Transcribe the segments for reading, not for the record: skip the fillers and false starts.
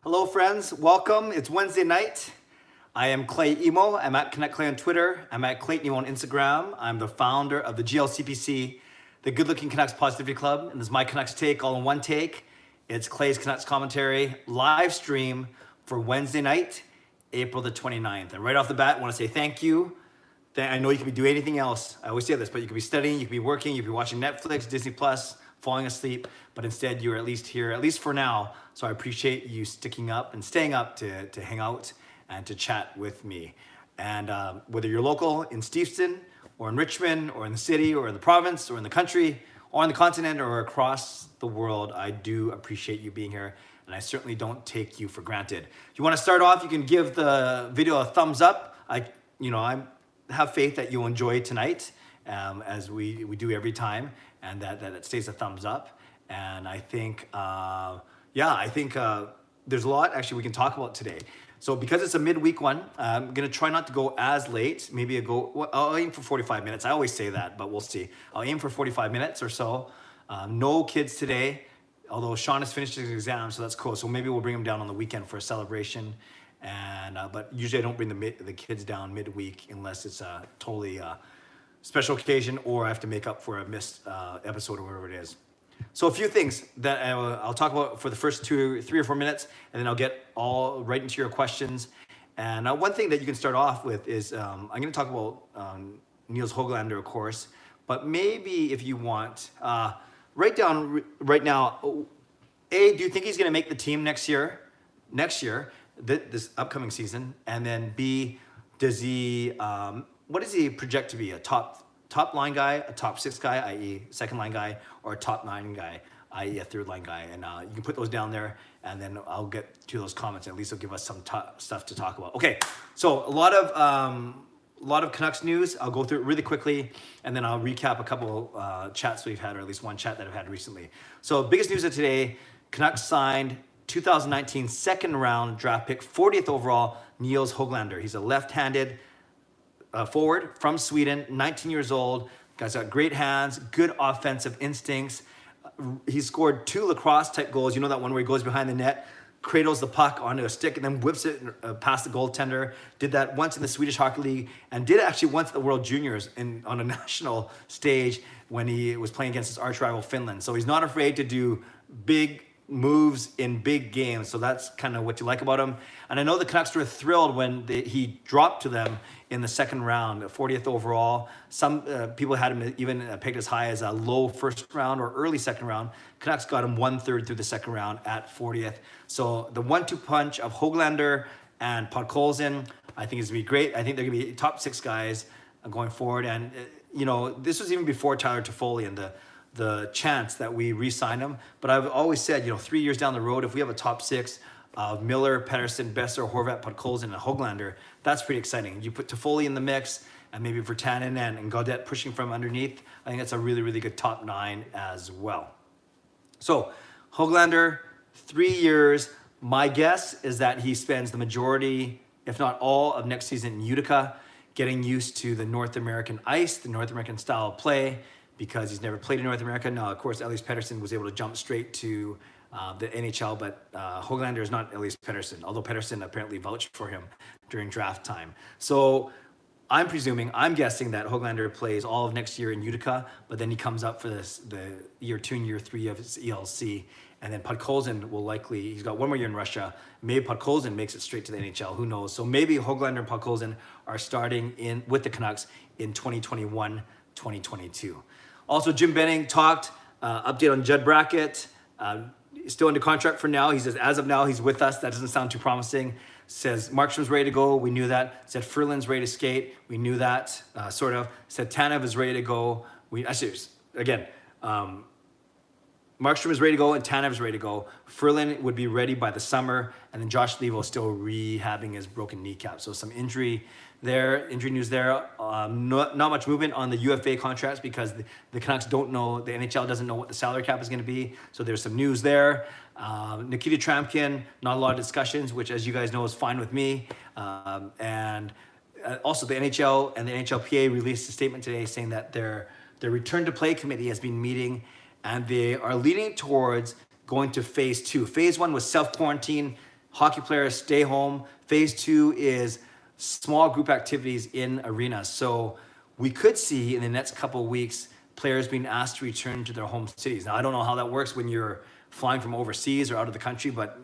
Hello friends, welcome. It's Wednesday night. I am Clay Emo. I'm at Connect Clay on Twitter. I'm at Clayton Emo on Instagram. I'm the founder of the GLCPC, the Good Looking Canucks Positivity Club, and this is my Canucks take all in one take. It's Clay's Canucks commentary live stream for Wednesday night, April the 29th. And right off the bat, I want to say thank you. I know you could be doing anything else. I always say this, but you could be studying, you could be working, you could be watching Netflix, Disney Plus, falling asleep, but instead you're at least here, at least for now. So I appreciate you sticking up and staying up to hang out and to chat with me. And whether you're local in Steveston or in Richmond or in the city or in the province or in the country or on the continent or across the world, I do appreciate you being here. And I certainly don't take you for granted. If you want to start off, you can give the video a thumbs up. I have faith that you'll enjoy tonight, as we do every time, and that it stays a thumbs up. And I think, there's a lot actually we can talk about today. So because it's a midweek one, I'm gonna try not to go as late. Maybe I'll aim for 45 minutes. I always say that, but we'll see. I'll aim for 45 minutes or so. No kids today, although Sean has finished his exam, so that's cool. So maybe we'll bring him down on the weekend for a celebration. And but usually I don't bring the kids down midweek unless it's a totally special occasion or I have to make up for a missed episode or whatever it is. So a few things that I'll talk about for the first 3 or 4 minutes, and then I'll get all right into your questions. And one thing that you can start off with is I'm going to talk about Niels Höglander, of course, but maybe if you want, write down right now. A, do you think he's going to make the team next year? This upcoming season, and then B, does he? What does he project to be? A top line guy, a top 6 guy, i.e. second line guy, or a top 9 guy, i.e. a third line guy? And you can put those down there, and then I'll get to those comments. And at least it'll give us some stuff to talk about. Okay, so a lot of Canucks news. I'll go through it really quickly, and then I'll recap a couple chats we've had, or at least one chat that I've had recently. So biggest news of today: Canucks signed 2019 second round draft pick, 40th overall, Niels Höglander. He's a left-handed forward from Sweden, 19 years old. Guy's got great hands, good offensive instincts. He scored 2 lacrosse-type goals. You know that one where he goes behind the net, cradles the puck onto a stick, and then whips it past the goaltender. Did that once in the Swedish Hockey League, and did it actually once at the World Juniors on a national stage when he was playing against his arch rival Finland. So he's not afraid to do big moves in big games, so that's kind of what you like about him. And I know the Canucks were thrilled when he dropped to them in the second round, 40th overall. Some people had him even picked as high as a low first round or early second round. Canucks got him 1/3 through the second round at 40th. So the 1-2 punch of Höglander and Podkolzin, I think is going to be great. I think they're going to be top 6 guys going forward. And this was even before Tyler Toffoli and the chance that we re-sign him. But I've always said, 3 years down the road, if we have a top 6 of Miller, Pettersson, Besser, Horvat, Podkolzin, and Höglander, that's pretty exciting. You put Toffoli in the mix, and maybe Virtanen and Gaudette pushing from underneath. I think that's a really, really good top 9 as well. So Höglander, 3 years. My guess is that he spends the majority, if not all, of next season in Utica, getting used to the North American ice, the North American style of play, because he's never played in North America. Now, of course, Elias Pettersson was able to jump straight to the NHL, but Höglander is not Elias Pettersson, although Pettersson apparently vouched for him during draft time. So I'm guessing that Höglander plays all of next year in Utica, but then he comes up for the year 2 and year 3 of his ELC. And then Podkolzin he's got 1 more year in Russia. Maybe Podkolzin makes it straight to the NHL, who knows? So maybe Höglander and Podkolzin are starting with the Canucks in 2021, 2022. Also, Jim Benning talked, update on Judd Brackett. Still under contract for now. He says, as of now, he's with us. That doesn't sound too promising. Says Markstrom's ready to go. We knew that. Said Ferland's ready to skate. We knew that, sort of. Said Tanev is ready to go. Markstrom is ready to go and Tanev is ready to go. Ferland would be ready by the summer. And then Josh Levo is still rehabbing his broken kneecap. So some injury news there. Not much movement on the UFA contracts because the Canucks don't know, the NHL doesn't know what the salary cap is going to be. So there's some news there. Nikita Tramkin, not a lot of discussions, which as you guys know is fine with me. And also the NHL and the NHLPA released a statement today saying that their return to play committee has been meeting and they are leading towards going to phase 2. Phase 1 was self-quarantine, hockey players stay home. Phase 2 is small group activities in arenas. So we could see in the next couple of weeks players being asked to return to their home cities. Now I don't know how that works when you're flying from overseas or out of the country, but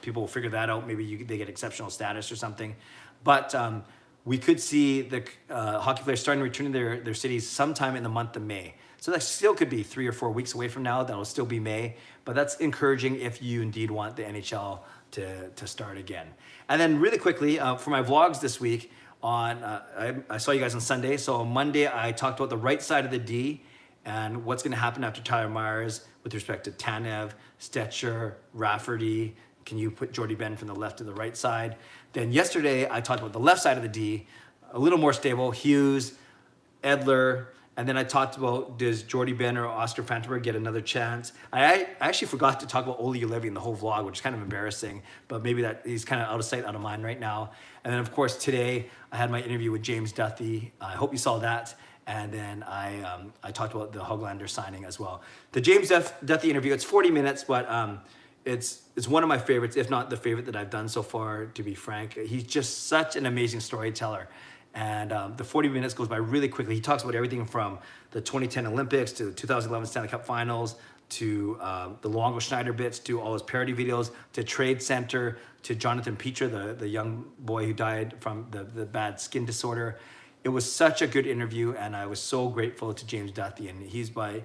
people will figure that out. Maybe they get exceptional status or something. But we could see the hockey players starting to return to their cities sometime in the month of May. So that still could be 3 or 4 weeks away from now. That'll still be May, but that's encouraging if you indeed want the NHL to start again. And then really quickly, for my vlogs this week, I saw you guys on Sunday. So on Monday, I talked about the right side of the D and what's going to happen after Tyler Myers with respect to Tanev, Stetcher, Rafferty. Can you put Jordy Ben from the left to the right side? Then yesterday, I talked about the left side of the D, a little more stable, Hughes, Edler, and then I talked about, does Jordy Ben or Oscar Fantenberg get another chance? I actually forgot to talk about Olli Juolevi in the whole vlog, which is kind of embarrassing, but maybe that he's kind of out of sight, out of mind right now. And then of course today I had my interview with James Duthie. I hope you saw that. And then I talked about the Höglander signing as well. The James Duthie interview, it's 40 minutes, but it's one of my favorites, if not the favorite that I've done so far, to be frank. He's just such an amazing storyteller. And the 40 minutes goes by really quickly. He talks about everything from the 2010 Olympics to the 2011 Stanley Cup Finals to the Luongo Schneider bits to all his parody videos to Trade Center to Jonathan Petra, the young boy who died from the bad skin disorder. It was such a good interview, and I was so grateful to James Duthie. And he's by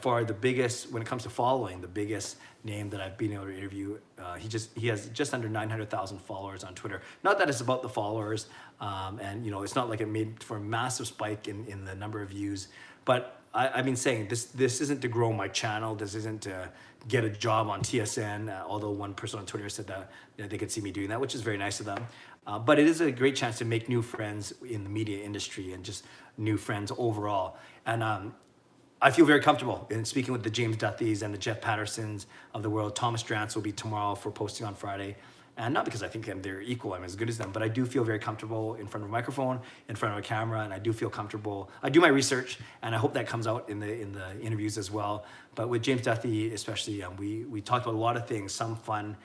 far the biggest, when it comes to following, the biggest name that I've been able to interview. He has just under 900,000 followers on Twitter. Not that it's about the followers, and it's not like it made for a massive spike in the number of views. But I've been saying this isn't to grow my channel. This isn't to get a job on TSN. Although one person on Twitter said that they could see me doing that, which is very nice of them. But it is a great chance to make new friends in the media industry and just new friends overall. And I feel very comfortable in speaking with the James Duthies and the Jeff Pattersons of the world. Thomas Drance will be tomorrow for posting on Friday. And not because I think they're equal, I'm as good as them, but I do feel very comfortable in front of a microphone, in front of a camera, and I do feel comfortable. I do my research, and I hope that comes out in the interviews as well. But with James Duthie especially, we talked about a lot of things, some fun,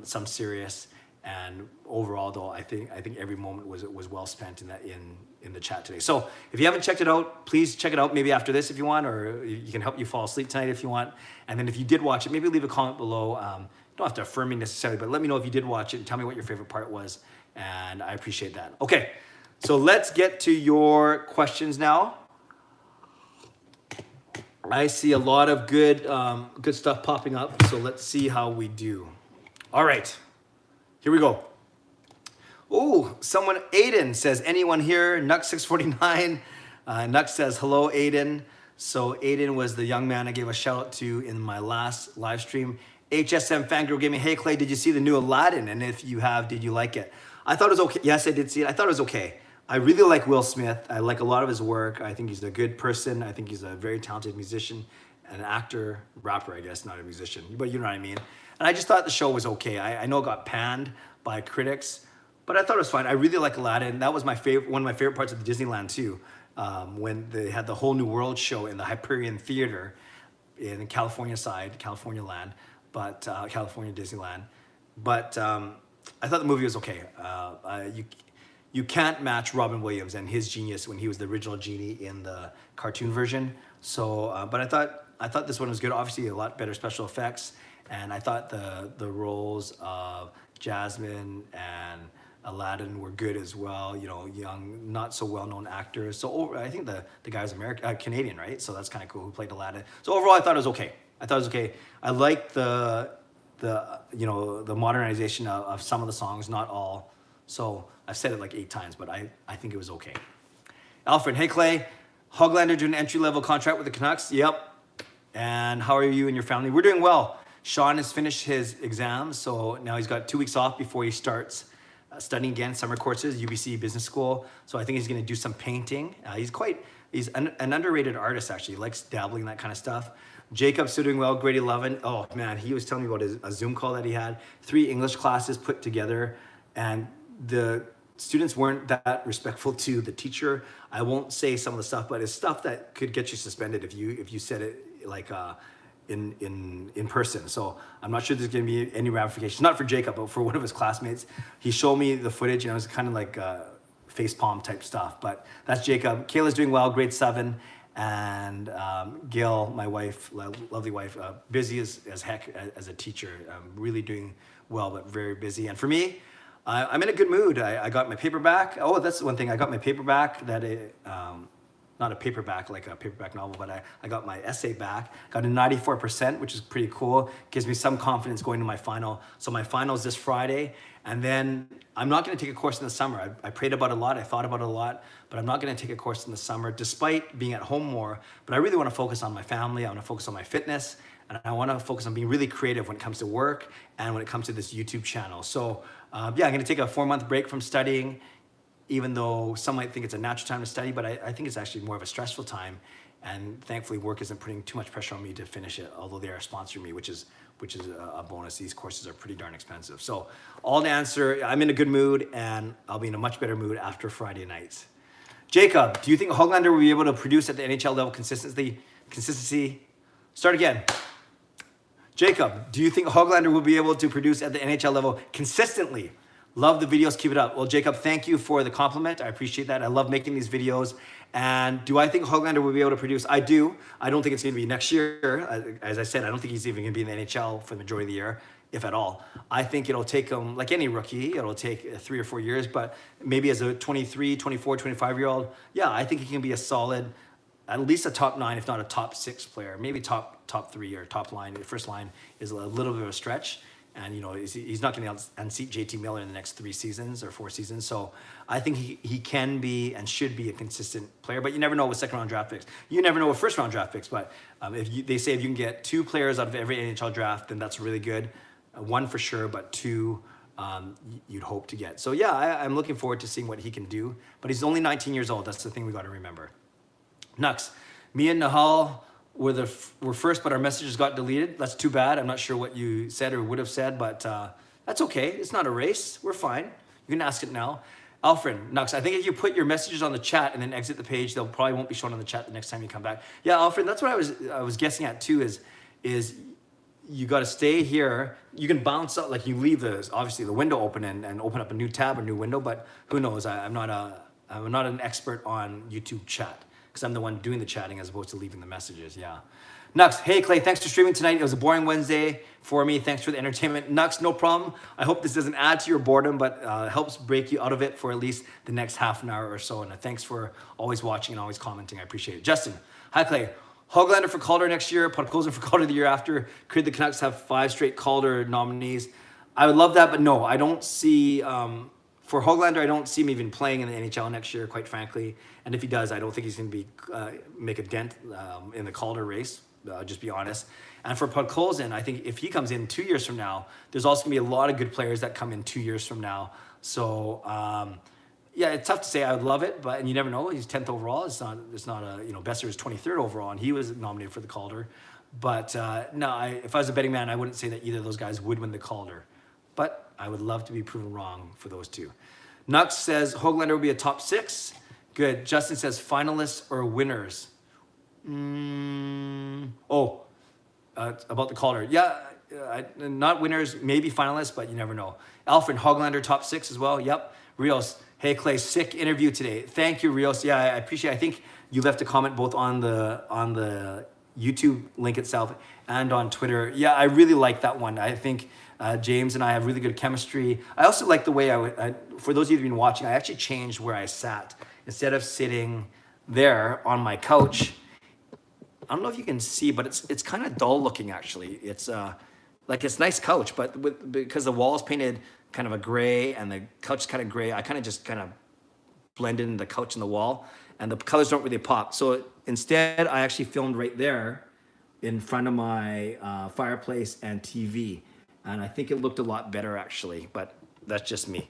some serious, and overall though, I think every moment was well spent in the chat today. So if you haven't checked it out, please check it out maybe after this if you want, or you can help you fall asleep tonight if you want. And then if you did watch it, maybe leave a comment below. You don't have to affirm me necessarily, but let me know if you did watch it and tell me what your favorite part was, and I appreciate that. Okay, so let's get to your questions now. I see a lot of good stuff popping up, so let's see how we do. All right, here we go. Oh, someone, Aiden says, anyone here? Nux 649. Nux says, hello, Aiden. So Aiden was the young man I gave a shout out to in my last live stream. HSM Fangirl gave me, hey Clay, did you see the new Aladdin? And if you have, did you like it? I thought it was okay. Yes, I did see it. I thought it was okay. I really like Will Smith. I like a lot of his work. I think he's a good person. I think he's a very talented musician, an actor, rapper, I guess, not a musician, but you know what I mean. And I just thought the show was okay. I know it got panned by critics, but I thought it was fine. I really like Aladdin. That was one of my favorite parts of the Disneyland too, when they had the whole New World show in the Hyperion Theater in the California side, California land. But California Disneyland. But I thought the movie was okay. You can't match Robin Williams and his genius when he was the original genie in the cartoon version. So, but I thought this one was good. Obviously, a lot better special effects, and I thought the roles of Jasmine and Aladdin were good as well. Young, not so well-known actors. So I think the guy was Canadian, right? So that's kind of cool. Who played Aladdin? So overall, I thought it was okay. I liked the modernization of some of the songs, not all. So I've said it like 8 times, but I think it was okay. Alfred, hey Clay, Höglander did an entry-level contract with the Canucks. Yep. And how are you and your family? We're doing well. Sean has finished his exams, so now he's got 2 weeks off before he starts studying again, summer courses, UBC Business School. So I think he's going to do some painting. He's an underrated artist, actually. He likes dabbling in that kind of stuff. Jacob's still doing well, grade 11. Oh man, he was telling me about a Zoom call that he had. 3 English classes put together, and the students weren't that respectful to the teacher. I won't say some of the stuff, but it's stuff that could get you suspended if you said it like in person. So I'm not sure there's going to be any ramifications. Not for Jacob, but for one of his classmates. He showed me the footage, and it was kind of like face palm type stuff. But that's Jacob. Kayla's doing well, grade 7. And Gail, my wife, lovely wife, busy as heck as a teacher, really doing well, but very busy. And for me, I'm in a good mood. I got my paperback. Oh, that's one thing. I got my paperback that not a paperback like a paperback novel, but I got my essay back. Got a 94%, which is pretty cool. Gives me some confidence going to my final. So my final is this Friday. And then I'm not going to take a course in the summer. I prayed about it a lot. I thought about it a lot, but I'm not going to take a course in the summer despite being at home more. But I really want to focus on my family. I want to focus on my fitness. And I want to focus on being really creative when it comes to work and when it comes to this YouTube channel. So yeah, I'm going to take a 4-month break from studying, even though some might think it's a natural time to study, but I think it's actually more of a stressful time. And thankfully, work isn't putting too much pressure on me to finish it, although they are sponsoring me, which is a bonus. These courses are pretty darn expensive. So all to answer, I'm in a good mood, and I'll be in a much better mood after Friday nights. Jacob, do you think Hoglander will be able to produce at the NHL level consistency? Start again. Jacob, do you think Hoglander will be able to produce at the NHL level consistently? Love the videos, keep it up. Well, Jacob, thank you for the compliment. I appreciate that. I love making these videos. And do I think Hoglander will be able to produce? I do. I don't think it's going to be next year. As I said, I don't think he's even going to be in the NHL for the majority of the year, if at all. I think it'll take him, like any rookie, it'll take 3 or 4 years, but maybe as a 23, 24, 25-year-old, yeah, I think he can be a solid, at least a top 9, if not a top 6 player, maybe top 3 or top line. The first line is a little bit of a stretch. And, you know, he's not going to unseat JT Miller in the next 3 seasons or 4 seasons. So I think he can be and should be a consistent player. But you never know with second-round draft picks. You never know with first-round draft picks. But they say if you can get 2 players out of every NHL draft, then that's really good. 1 for sure, but 2 you'd hope to get. So, yeah, I'm looking forward to seeing what he can do. But he's only 19 years old. That's the thing we got to remember. Nux, me and Nahal were first, but our messages got deleted. That's too bad. I'm not sure what you said or would have said, but that's okay. It's not a race. We're fine. You can ask it now. Alfred, Nux, I think if you put your messages on the chat and then exit the page, they'll probably won't be shown on the chat the next time you come back. Yeah, Alfred, that's what I was guessing at too. Is you got to stay here. You can bounce out, like you leave obviously the window open and open up a new tab or new window, but who knows? I'm not an expert on YouTube chat, because I'm the one doing the chatting as opposed to leaving the messages. Yeah. Nux, hey Clay, thanks for streaming tonight. It was a boring Wednesday for me. Thanks for the entertainment. Nux, no problem. I hope this doesn't add to your boredom, but helps break you out of it for at least the next half an hour or so. And thanks for always watching and always commenting. I appreciate it. Justin, hi Clay. Hoglander for Calder next year, Podkolzin for Calder the year after. Could the Canucks have 5 straight Calder nominees? I would love that, but no, I don't see... For Hoglander, I don't see him even playing in the NHL next year, quite frankly. And if he does, I don't think he's going to make a dent in the Calder race, just be honest. And for Podkolzin, I think if he comes in 2 years from now, there's also going to be a lot of good players that come in 2 years from now. So, yeah, it's tough to say. I would love it, and you never know. He's 10th overall. It's not a, Besser is 23rd overall, and he was nominated for the Calder. But no, if I was a betting man, I wouldn't say that either of those guys would win the Calder. But I would love to be proven wrong for those 2. Nux says Hoglander will be a top 6. Good. Justin says finalists or winners. About the Calder. Yeah, not winners, maybe finalists, but you never know. Alfred, Hoglander top 6 as well. Yep. Rios, hey Clay, sick interview today. Thank you, Rios. Yeah, I appreciate it. I think you left a comment both on the YouTube link itself and on Twitter. Yeah, I really like that one. I think James and I have really good chemistry. I also like the way for those of you who've been watching, I actually changed where I sat. Instead of sitting there on my couch, I don't know if you can see, but it's kind of dull looking actually. It's it's nice couch, but because the wall's painted kind of a gray and the couch is kind of gray, I kind of blended in the couch and the wall, and the colors don't really pop. So instead, I actually filmed right there in front of my fireplace and TV. And I think it looked a lot better actually, but that's just me.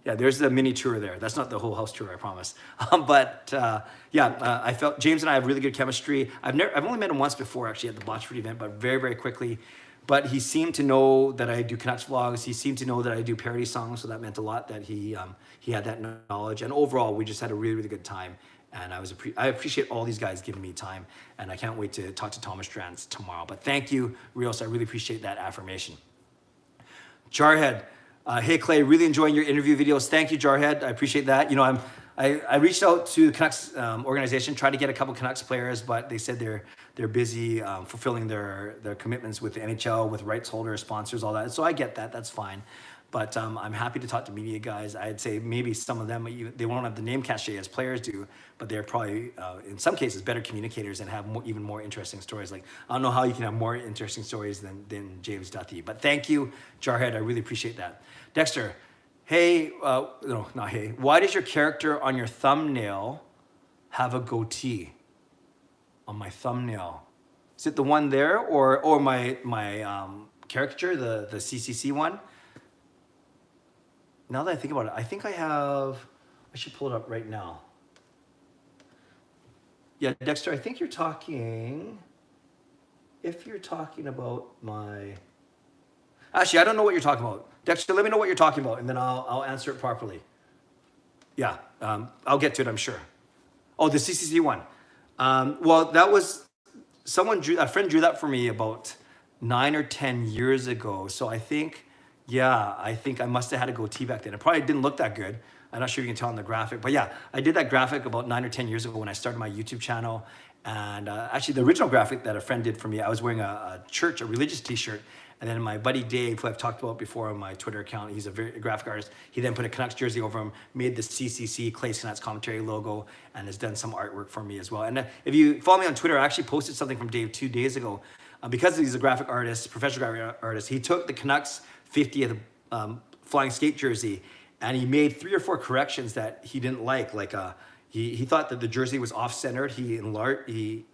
Yeah, there's the mini tour there. That's not the whole house tour, I promise. I felt James and I have really good chemistry. I've only met him once before actually at the Botchford event, but very, very quickly. But he seemed to know that I do Canucks vlogs. He seemed to know that I do parody songs, so that meant a lot that he had that knowledge. And overall, we just had a really, really good time. And I appreciate all these guys giving me time, and I can't wait to talk to Thomas Strands tomorrow. But thank you, Rios. I really appreciate that affirmation. Jarhead, hey Clay, really enjoying your interview videos. Thank you, Jarhead. I appreciate that. You know, I reached out to the Canucks organization, tried to get a couple Canucks players, but they said they're busy fulfilling their commitments with the NHL, with rights holders, sponsors, all that. So I get that. That's fine. But I'm happy to talk to media guys. I'd say maybe some of them, they won't have the name cachet as players do, but they're probably, in some cases, better communicators and have even more interesting stories. Like, I don't know how you can have more interesting stories than James Duthie. But thank you, Jarhead. I really appreciate that. Dexter, hey, no, not hey. Why does your character on your thumbnail have a goatee? On my thumbnail. Is it the one there or my caricature, the CCC one? Now that I think about it, I think I should pull it up right now. Yeah, Dexter, I think you're talking, if you're talking about actually, I don't know what you're talking about. Dexter, let me know what you're talking about, and then I'll answer it properly. Yeah, I'll get to it, I'm sure. Oh, the CCC one. Well, that was, a friend drew that for me about 9 or 10 years ago. So I think I must have had a goatee back then. It probably didn't look that good. I'm not sure if you can tell on the graphic, but yeah, I did that graphic about 9 or 10 years ago when I started my YouTube channel. And actually the original graphic that a friend did for me, I was wearing a religious t-shirt. And then my buddy Dave, who I've talked about before on my Twitter account, he's a graphic artist. He then put a Canucks jersey over him, made the CCC, Clay's Canucks commentary logo, and has done some artwork for me as well. And if you follow me on Twitter, I actually posted something from Dave 2 days ago. Because he's a graphic artist, professional graphic artist, he took the Canucks 50th flying skate jersey, and he made 3 or 4 corrections that he didn't like. Like he thought that the jersey was off-centered. He enlarged the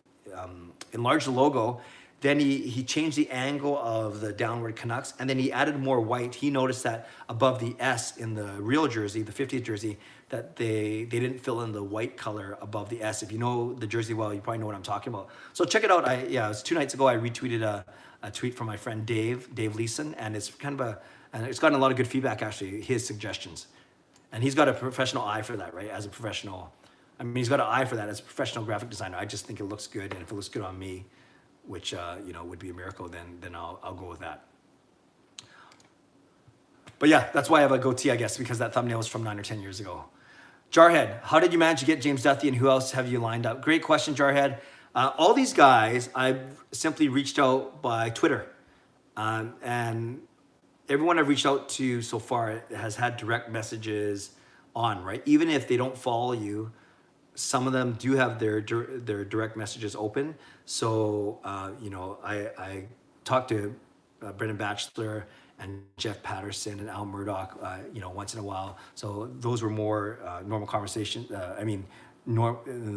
logo. Then he changed the angle of the downward Canucks, and then he added more white. He noticed that above the S in the real jersey, the 50th jersey, that they didn't fill in the white color above the S. If you know the jersey well, you probably know what I'm talking about. So check it out. It was 2 nights ago. I retweeted a tweet from my friend Dave Leeson, and it's kind of and it's gotten a lot of good feedback, actually, his suggestions. And he's got a professional eye for that, right? As a professional, he's got an eye for that as a professional graphic designer. I just think it looks good, and if it looks good on me, which would be a miracle, then I'll go with that. But yeah, that's why I have a goatee, I guess, because that thumbnail was from 9 or 10 years ago. Jarhead, how did you manage to get James Duthie, and who else have you lined up? Great question, Jarhead. All these guys, I've simply reached out by Twitter. And everyone I've reached out to so far has had direct messages on, right? Even if they don't follow you, some of them do have their direct messages open. So, I talked to Brendan Batchelor and Jeff Patterson and Al Murdoch, once in a while. So those were more normal conversation. In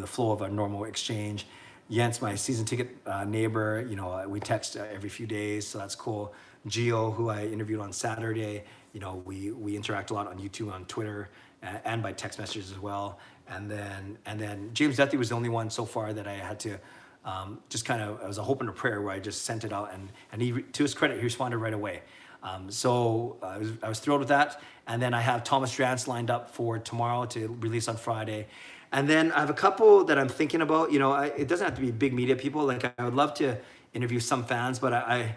the flow of a normal exchange. Jens, my season ticket neighbor, we text every few days, so that's cool. Gio, who I interviewed on Saturday, we interact a lot on YouTube, on Twitter, and by text messages as well. And then James Duthie was the only one so far that I had to it was a hope and a prayer where I just sent it out, and he, to his credit, he responded right away. So I was thrilled with that. And then I have Thomas Strands lined up for tomorrow to release on Friday. And then I have a couple that I'm thinking about. It doesn't have to be big media people. Like, I would love to interview some fans, but I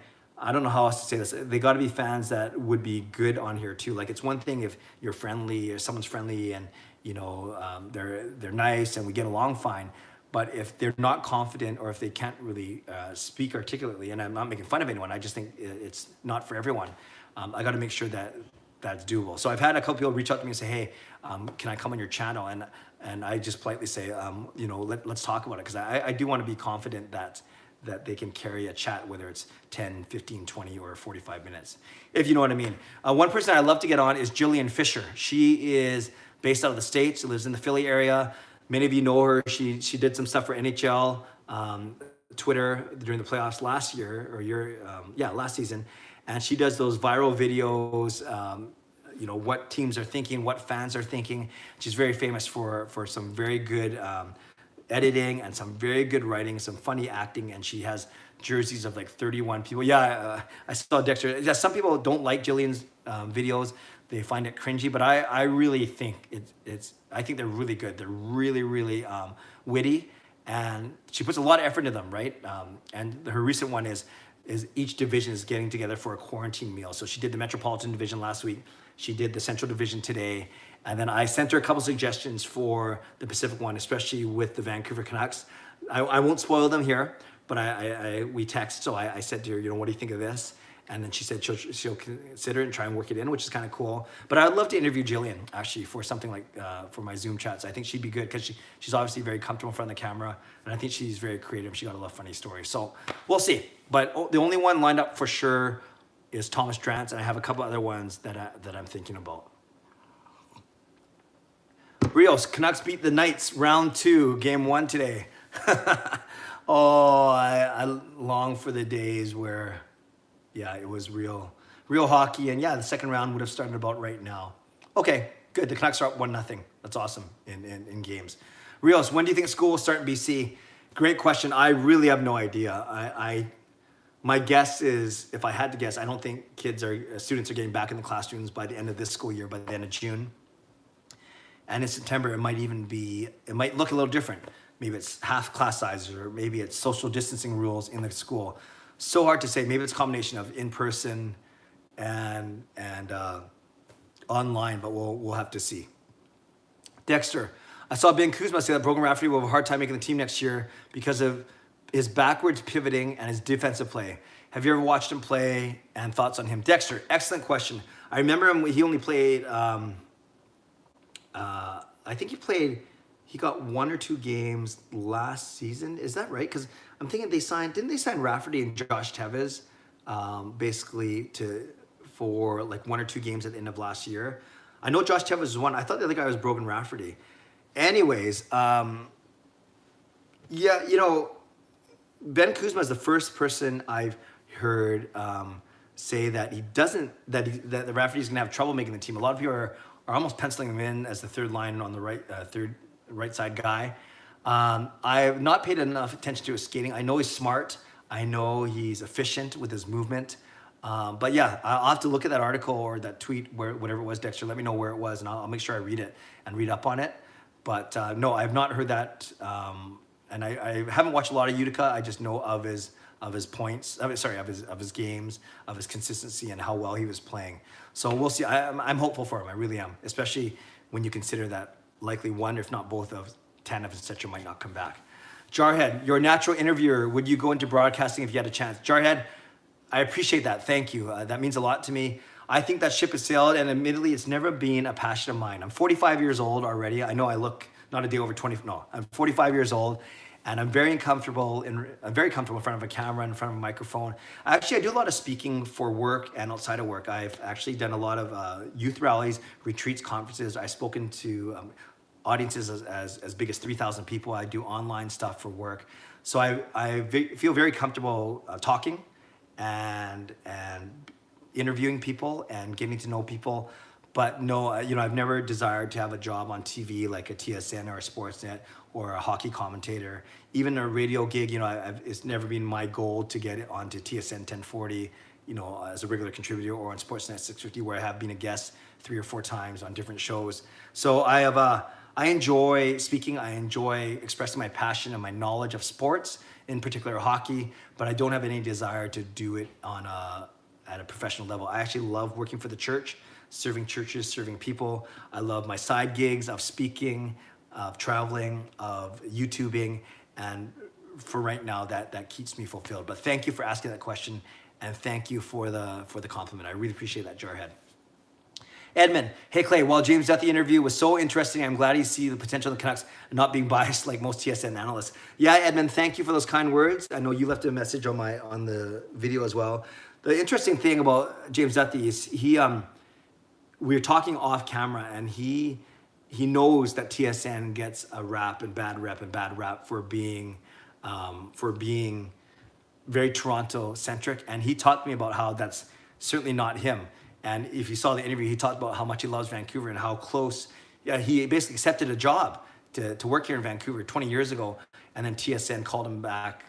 don't know how else to say this. They got to be fans that would be good on here too. Like, it's one thing if you're friendly or someone's friendly and they're nice and we get along fine. But if they're not confident, or if they can't really speak articulately, and I'm not making fun of anyone, I just think it's not for everyone. I got to make sure that that's doable. So I've had a couple people reach out to me and say, hey, can I come on your channel? And I just politely say, let's talk about it, because I do want to be confident that they can carry a chat, whether it's 10, 15, 20, or 45 minutes, if you know what I mean. One person I'd love to get on is Jillian Fisher. She is based out of the States. She lives in the Philly area. Many of you know her. She did some stuff for NHL Twitter during the playoffs last season. And she does those viral videos, what teams are thinking, what fans are thinking. She's very famous for some very good editing and some very good writing, some funny acting, and she has jerseys of like 31 people. I saw Dexter. Yeah, some people don't like Jillian's videos. they find it cringy, but I really think I think they're really good. They're really, really witty, and she puts a lot of effort into them, right? And her recent one is each division is getting together for a quarantine meal. So she did the Metropolitan Division last week. She did the Central Division today. And then I sent her a couple suggestions for the Pacific one, especially with the Vancouver Canucks. I won't spoil them here, but we text. So I said to her, you know, what do you think of this? And then she said she'll consider it and try and work it in, which is kind of cool. But I'd love to interview Jillian, actually, for something like, for my Zoom chats. I think she'd be good because she's obviously very comfortable in front of the camera. And I think she's very creative. She got a lot of funny stories. So we'll see. But the only one lined up for sure is Thomas Drance. And I have a couple other ones that I'm thinking about. Rios, Canucks beat the Knights round 2, game 1 today. Oh, I long for the days where, yeah, it was real hockey. And yeah, the second round would have started about right now. Okay, good. The Canucks are up 1-0. That's awesome in games. Rios, when do you think school will start in BC? Great question. I really have no idea. My guess is, if I had to guess, I don't think students are getting back in the classrooms by the end of this school year, by the end of June. And in September, it might look a little different. Maybe it's half class sizes, or maybe it's social distancing rules in the school. So hard to say. Maybe it's a combination of in-person and online, but we'll have to see. Dexter, I saw Ben Kuzma say that Brogan Rafferty will have a hard time making the team next year because of his backwards pivoting and his defensive play. Have you ever watched him play, and thoughts on him? Dexter, excellent question. I remember him, he only played, I think he got 1 or 2 games last season. Is that right? Because I'm thinking didn't they sign Rafferty and Josh Tevez basically for like 1 or 2 games at the end of last year? I know Josh Tevez was one. I thought the other guy was Brogan Rafferty. Anyways, yeah, you know, Ben Kuzma is the first person I've heard say that that Rafferty's gonna have trouble making the team. A lot of people are almost penciling him in as the third line on the right side guy. I have not paid enough attention to his skating. I know he's smart. I know he's efficient with his movement. But yeah, I'll have to look at that article or that tweet, whatever it was, Dexter. Let me know where it was, and I'll make sure I read it and read up on it. But no, I have not heard that, and I haven't watched a lot of Utica. I just know of his points. Of his games, of his consistency, and how well he was playing. So we'll see. I'm hopeful for him. I really am, especially when you consider that likely one, if not both, of Tanev, etc. might not come back. Jarhead, you're a natural interviewer. Would you go into broadcasting if you had a chance? Jarhead, I appreciate that. Thank you. That means a lot to me. I think that ship has sailed, and admittedly, it's never been a passion of mine. I'm 45 years old already. I know I look not a day over 20. No, I'm 45 years old, and I'm very comfortable in front of a camera, in front of a microphone. Actually, I do a lot of speaking for work and outside of work. I've actually done a lot of youth rallies, retreats, conferences. I've spoken to audiences as big as 3,000 people. I do online stuff for work. So I feel very comfortable talking and interviewing people and getting to know people. But no, you know, I've never desired to have a job on TV like a TSN or a Sportsnet or a hockey commentator. Even a radio gig, you know, it's never been my goal to get it onto TSN 1040, you know, as a regular contributor, or on Sportsnet 650, where I have been a guest 3 or 4 times on different shows. So I enjoy speaking. I enjoy expressing my passion and my knowledge of sports, in particular hockey, but I don't have any desire to do it at a professional level. I actually love working for the church, serving churches, serving people. I love my side gigs of speaking, of traveling, of YouTubing, and for right now, that keeps me fulfilled. But thank you for asking that question, and thank you for the compliment. I really appreciate that, Jarhead. Edmund, hey Clay, while James Duthie interview was so interesting, I'm glad you see the potential in the Canucks and not being biased like most TSN analysts. Yeah, Edmund, thank you for those kind words. I know you left a message on the video as well. The interesting thing about James Duthie is we were talking off camera, and he knows that TSN gets a bad rap for being very Toronto centric, and he talked to me about how that's certainly not him. And if you saw the interview, he talked about how much he loves Vancouver and how close. Yeah, he basically accepted a job to work here in Vancouver 20 years ago, and then TSN called him back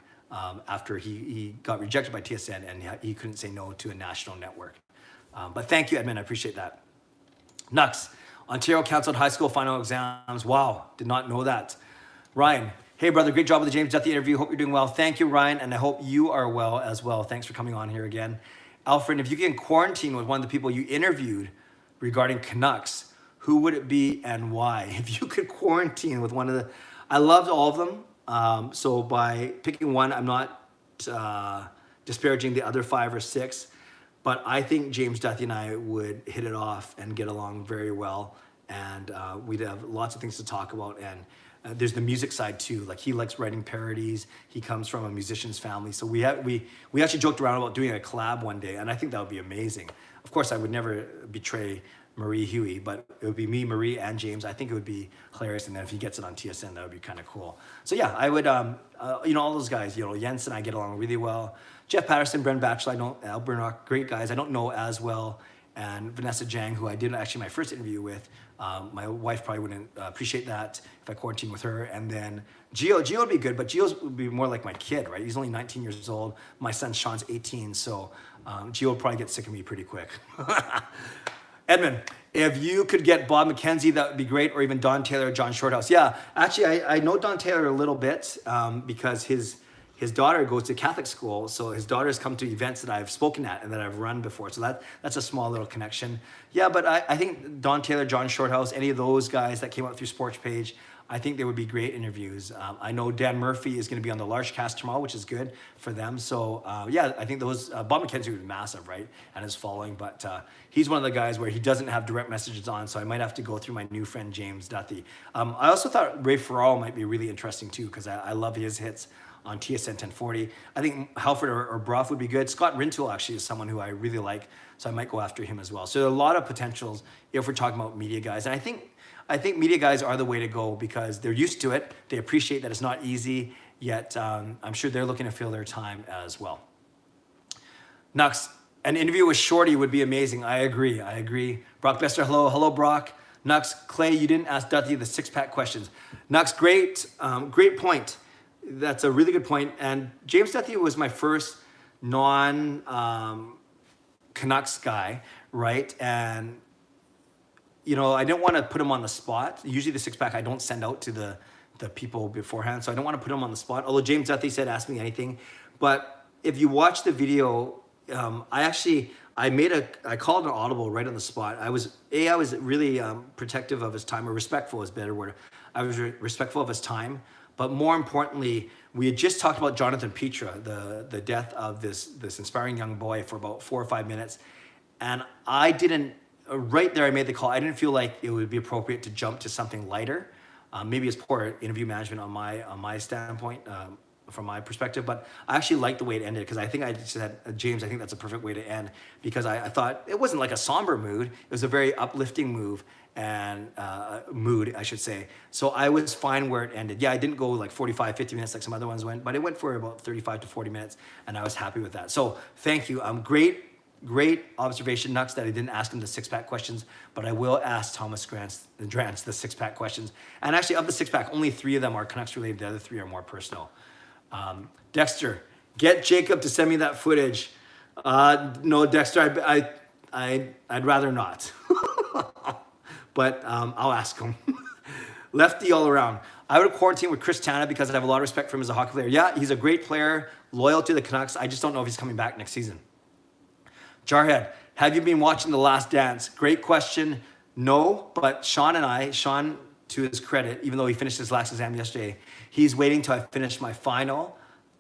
after he got rejected by TSN, and he couldn't say no to a national network. But thank you, Edmund. I appreciate that. Nux, Ontario canceled high school final exams. Wow, did not know that. Ryan, hey brother, great job with the James Duthie interview. Hope you're doing well. Thank you, Ryan, and I hope you are well as well. Thanks for coming on here again. Alfred, if you can quarantine with one of the people you interviewed regarding Canucks, who would it be and why? If you could quarantine with one of the, I loved all of them. So by picking one, I'm not disparaging the other 5 or 6, but I think James Duthie and I would hit it off and get along very well, and we'd have lots of things to talk about. And there's the music side too. Like, he likes writing parodies. He comes from a musician's family, so we actually joked around about doing a collab one day, and I think that would be amazing. Of course, I would never betray Marie Huey, but it would be me, Marie, and James. I think it would be hilarious, and then if he gets it on TSN, that would be kind of cool. So yeah, I would, all those guys, Jens and I get along really well. Jeff Patterson, Bren Batchelor, I don't, Al Bernard, great guys. I don't know as well. And Vanessa Jang, who I did actually my first interview with. My wife probably wouldn't appreciate that if I quarantined with her. And then Gio would be good, but Gio would be more like my kid, right? He's only 19 years old. My son Sean's 18, so Gio would probably get sick of me pretty quick. Edmund, if you could get Bob McKenzie, that would be great, or even Don Taylor or John Shorthouse. Yeah, actually, I know Don Taylor a little bit because his daughter goes to Catholic school, so his daughter's come to events that I've spoken at and that I've run before, so that's a small little connection. Yeah, but I think Don Taylor, John Shorthouse, any of those guys that came up through Sports Page, I think they would be great interviews. I know Dan Murphy is going to be on the Large Cast tomorrow, which is good for them. So yeah, I think those, Bob McKenzie would be massive, right? And his following, but he's one of the guys where he doesn't have direct messages on, so I might have to go through my new friend, James Duthie. I also thought Ray Ferraro might be really interesting too, because I love his hits on TSN 1040. I think Halford or Brough would be good. Scott Rintoul actually is someone who I really like, so I might go after him as well. So there are a lot of potentials if we're talking about media guys. And I think media guys are the way to go because they're used to it. They appreciate that it's not easy, yet I'm sure they're looking to fill their time as well. Nux, an interview with Shorty would be amazing. I agree. Brock Bester, hello. Hello, Brock. Nux, Clay, you didn't ask Duthie the 6-pack questions. Nux, great point. That's a really good point. And James Duthie was my first non-Canucks guy, right? And, I didn't want to put him on the spot. Usually the 6-pack I don't send out to the people beforehand, so I don't want to put him on the spot. Although James Duthie said, ask me anything. But if you watch the video, I called an audible right on the spot. I was really protective of his time, or respectful is a better word. I was respectful of his time. But more importantly, we had just talked about Jonathan Petra, the death of this inspiring young boy, for about 4 or 5 minutes. And I didn't, right there I made the call, I didn't feel like it would be appropriate to jump to something lighter. Maybe it's poor interview management on my standpoint, from my perspective, but I actually liked the way it ended because I think I said, James, I think that's a perfect way to end, because I thought it wasn't like a somber mood, it was a very uplifting mood, I should say. So I was fine where it ended. Yeah, I didn't go like 45, 50 minutes like some other ones went, but it went for about 35 to 40 minutes, and I was happy with that. So thank you. Great observation, Nux, that I didn't ask him the 6-pack questions, but I will ask Thomas Drance the 6-pack questions. And actually, of the 6-pack, only 3 of them are Canucks related. The other 3 are more personal. Dexter, get Jacob to send me that footage. No, Dexter, I'd rather not. But I'll ask him. Lefty all around. I would quarantine with Chris Tana because I have a lot of respect for him as a hockey player. Yeah, he's a great player, loyal to the Canucks. I just don't know if he's coming back next season. Jarhead, have you been watching The Last Dance? Great question. No, but Sean, to his credit, even though he finished his last exam yesterday, he's waiting till I finish my final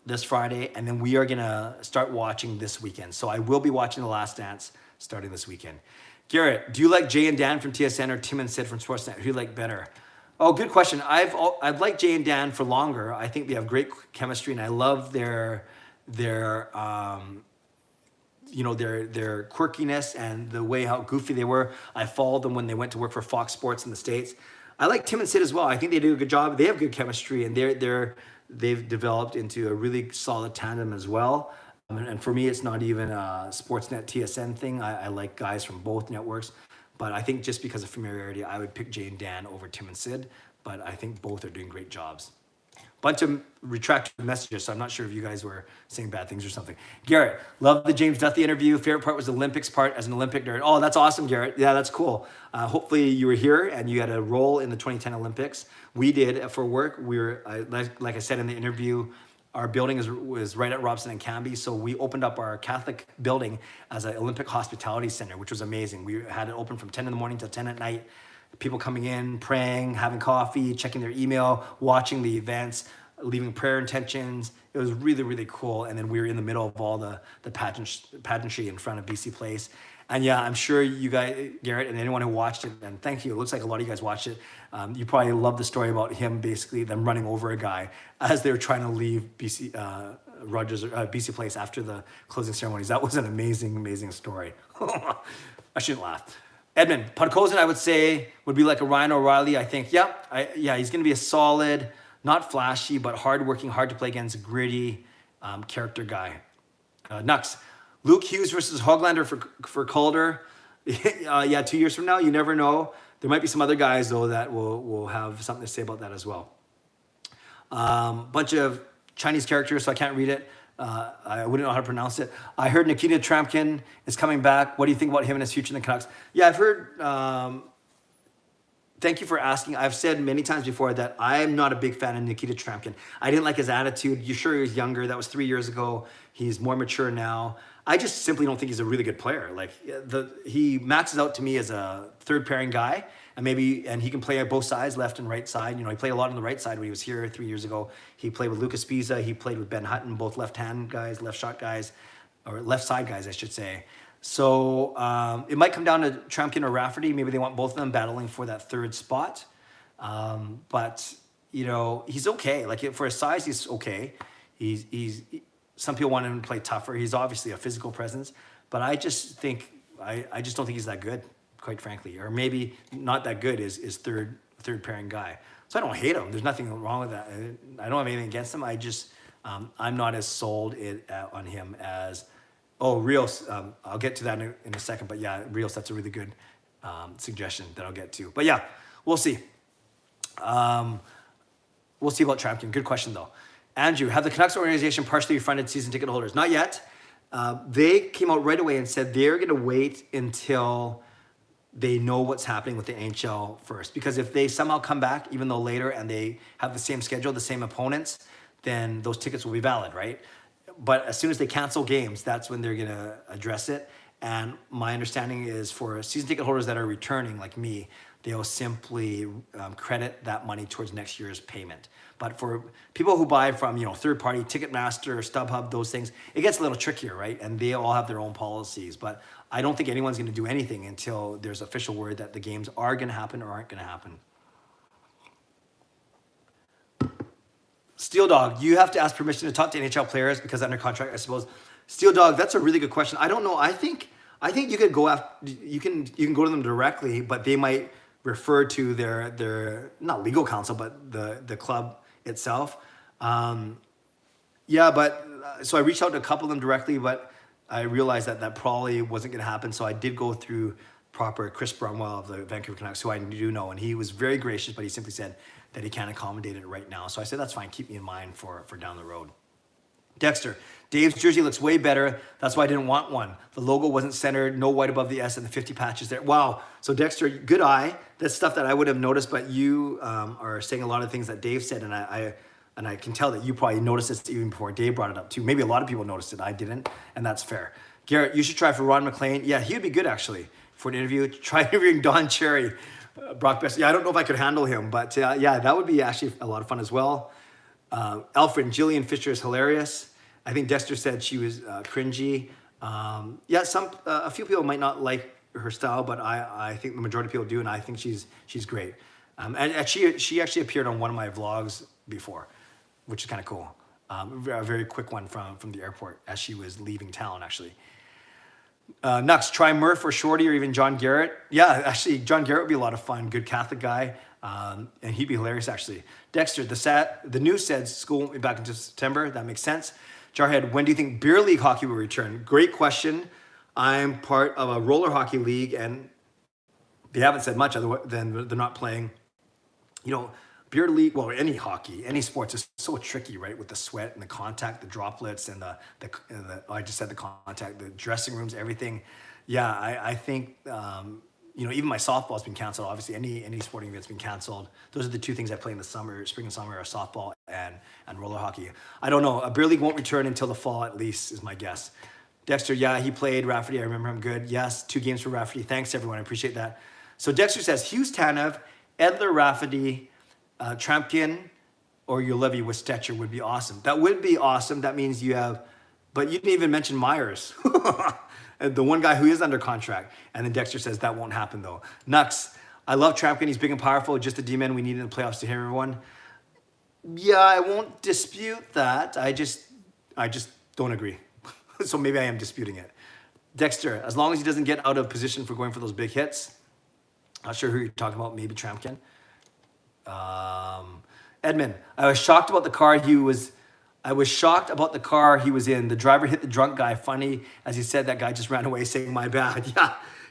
this Friday, and then we are gonna start watching this weekend. So I will be watching The Last Dance starting this weekend. Garrett, do you like Jay and Dan from TSN or Tim and Sid from Sportsnet? Who do you like better? Oh, good question. I've liked Jay and Dan for longer. I think they have great chemistry, and I love their quirkiness and the way how goofy they were. I followed them when they went to work for Fox Sports in the States. I like Tim and Sid as well. I think they do a good job. They have good chemistry, and they've developed into a really solid tandem as well. And for me, it's not even a Sportsnet TSN thing. I like guys from both networks, but I think just because of familiarity, I would pick Jay and Dan over Tim and Sid, but I think both are doing great jobs. bunch of retracted messages, so I'm not sure if you guys were saying bad things or something. Garrett, love the James Duthie interview. Favorite part was the Olympics part as an Olympic nerd. Oh, that's awesome, Garrett. Yeah, that's cool. Hopefully you were here and you had a role in the 2010 Olympics. We did for work. We were, like I said in the interview, our building was right at Robson and Canby, so we opened up our Catholic building as an Olympic hospitality center, which was amazing. We had it open from 10 in the morning till 10 at night. People coming in, praying, having coffee, checking their email, watching the events, leaving prayer intentions. It was really, really cool. And then we were in the middle of all the pageantry in front of BC Place. And yeah, I'm sure you guys, Garrett, and anyone who watched it, and thank you. It looks like a lot of you guys watched it. You probably love the story about him, basically them running over a guy as they were trying to leave BC Place after the closing ceremonies. That was an amazing, amazing story. I shouldn't laugh. Edmund Podkozin, I would say, would be like a Ryan O'Reilly. I think, yeah, he's going to be a solid, not flashy, but hardworking, hard to play against, gritty character guy. Nux, Luke Hughes versus Hoglander for Calder. Yeah, 2 years from now, you never know. There might be some other guys though that will have something to say about that as well. Bunch of Chinese characters, so I can't read it. I wouldn't know how to pronounce it. I heard Nikita Trampkin is coming back. What do you think about him and his future in the Canucks? Yeah, I've heard. Thank you for asking. I've said many times before that I am not a big fan of Nikita Trampkin. I didn't like his attitude. You're sure he was younger. That was 3 years ago. He's more mature now. I just simply don't think he's a really good player. Like he maxes out to me as a third pairing guy, and he can play at both sides, left and right side. You know, he played a lot on the right side when he was here 3 years ago. He played with Lucas Pisa. He played with Ben Hutton, both left-hand guys, left shot guys, or left side guys, I should say. So it might come down to Trampkin or Rafferty. Maybe they want both of them battling for that third spot. But you know, he's okay. Like for his size, he's okay. He's some people want him to play tougher. He's obviously a physical presence, but I just think I just don't think he's that good, quite frankly. Or maybe not that good is third pairing guy. So I don't hate him. There's nothing wrong with that. I don't have anything against him. I just I'm not as sold on him as Rios. I'll get to that in a second. But yeah, Rios, that's a really good suggestion that I'll get to. But yeah, we'll see. We'll see about Trampkin. Good question though. Andrew, have the Canucks organization partially refunded season ticket holders? Not yet. They came out right away and said they're going to wait until they know what's happening with the NHL first. Because if they somehow come back, even though later, and they have the same schedule, the same opponents, then those tickets will be valid, right? But as soon as they cancel games, that's when they're going to address it. And my understanding is for season ticket holders that are returning, like me, they'll simply credit that money towards next year's payment. But for people who buy from, third-party, Ticketmaster, StubHub, those things, it gets a little trickier, right? And they all have their own policies. But I don't think anyone's going to do anything until there's official word that the games are going to happen or aren't going to happen. Steel Dog, you have to ask permission to talk to NHL players because under contract, I suppose. Steel Dog, that's a really good question. I don't know. I think you could go after, you can go to them directly, but they might refer to their not legal counsel, but the club itself. So I reached out to a couple of them directly, but I realized that probably wasn't going to happen. So I did go through proper Chris Brumwell of the Vancouver Canucks, who I do know, and he was very gracious, but he simply said that he can't accommodate it right now. So I said, that's fine. Keep me in mind for down the road. Dexter, Dave's jersey looks way better. That's why I didn't want one. The logo wasn't centered, no white above the S, and the 50 patches there. Wow. So Dexter, good eye. That's stuff that I would have noticed, but you are saying a lot of things that Dave said, and I can tell that you probably noticed this even before Dave brought it up too. Maybe a lot of people noticed it. I didn't, and that's fair. Garrett, you should try for Ron McLean. Yeah, he would be good actually for an interview. Try interviewing Don Cherry, Brock Besser. Yeah, I don't know if I could handle him, but yeah, that would be actually a lot of fun as well. Alfred, Jillian Fisher is hilarious. I think Dexter said she was cringy. A few people might not like her style, but I think the majority of people do, and I think she's great. And she actually appeared on one of my vlogs before, which is kind of cool. A very quick one from the airport as she was leaving town, actually. Nux, try Murph or Shorty or even John Garrett. Yeah, actually, John Garrett would be a lot of fun. Good Catholic guy. And he'd be hilarious, actually. Dexter, the news said school won't be back until September. That makes sense. Jarhead, when do you think beer league hockey will return? Great question. I'm part of a roller hockey league, and they haven't said much other than they're not playing. beer league, well, any hockey, any sports is so tricky, right? With the sweat and the contact, the droplets, and I just said the contact, the dressing rooms, everything. Yeah, I think even my softball's been canceled. Obviously, any sporting event's been canceled. Those are the two things I play in the summer, spring and summer, are softball and roller hockey. I don't know. A beer league won't return until the fall, at least, is my guess. Dexter, yeah, he played Rafferty. I remember him good. Yes, 2 games for Rafferty. Thanks, everyone. I appreciate that. So Dexter says, Hughes Tanev, Edler Rafferty, Trampkin, or Ulevi with Stetcher would be awesome. That would be awesome. That means you have, but you didn't even mention Myers, the one guy who is under contract. And then Dexter says that won't happen though. Nux, I love Trampkin. He's big and powerful. Just the D-man we need in the playoffs to hit everyone. Yeah, I won't dispute that. I just don't agree. So maybe I am disputing it. Dexter, as long as he doesn't get out of position for going for those big hits. Not sure who you're talking about. Maybe Trampkin. Edmund, I was shocked about the car he was in. The driver hit the drunk guy. Funny, as he said, that guy just ran away saying, my bad.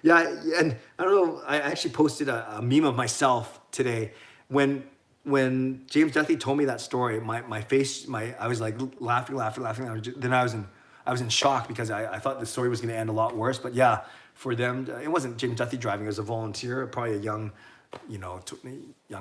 Yeah. And I don't know, I actually posted a meme of myself today. When James Duthie told me that story, my face, I was like laughing. Then I was in shock because I thought the story was going to end a lot worse. But yeah, for them, it wasn't James Duthie driving. It was a volunteer, probably a young, young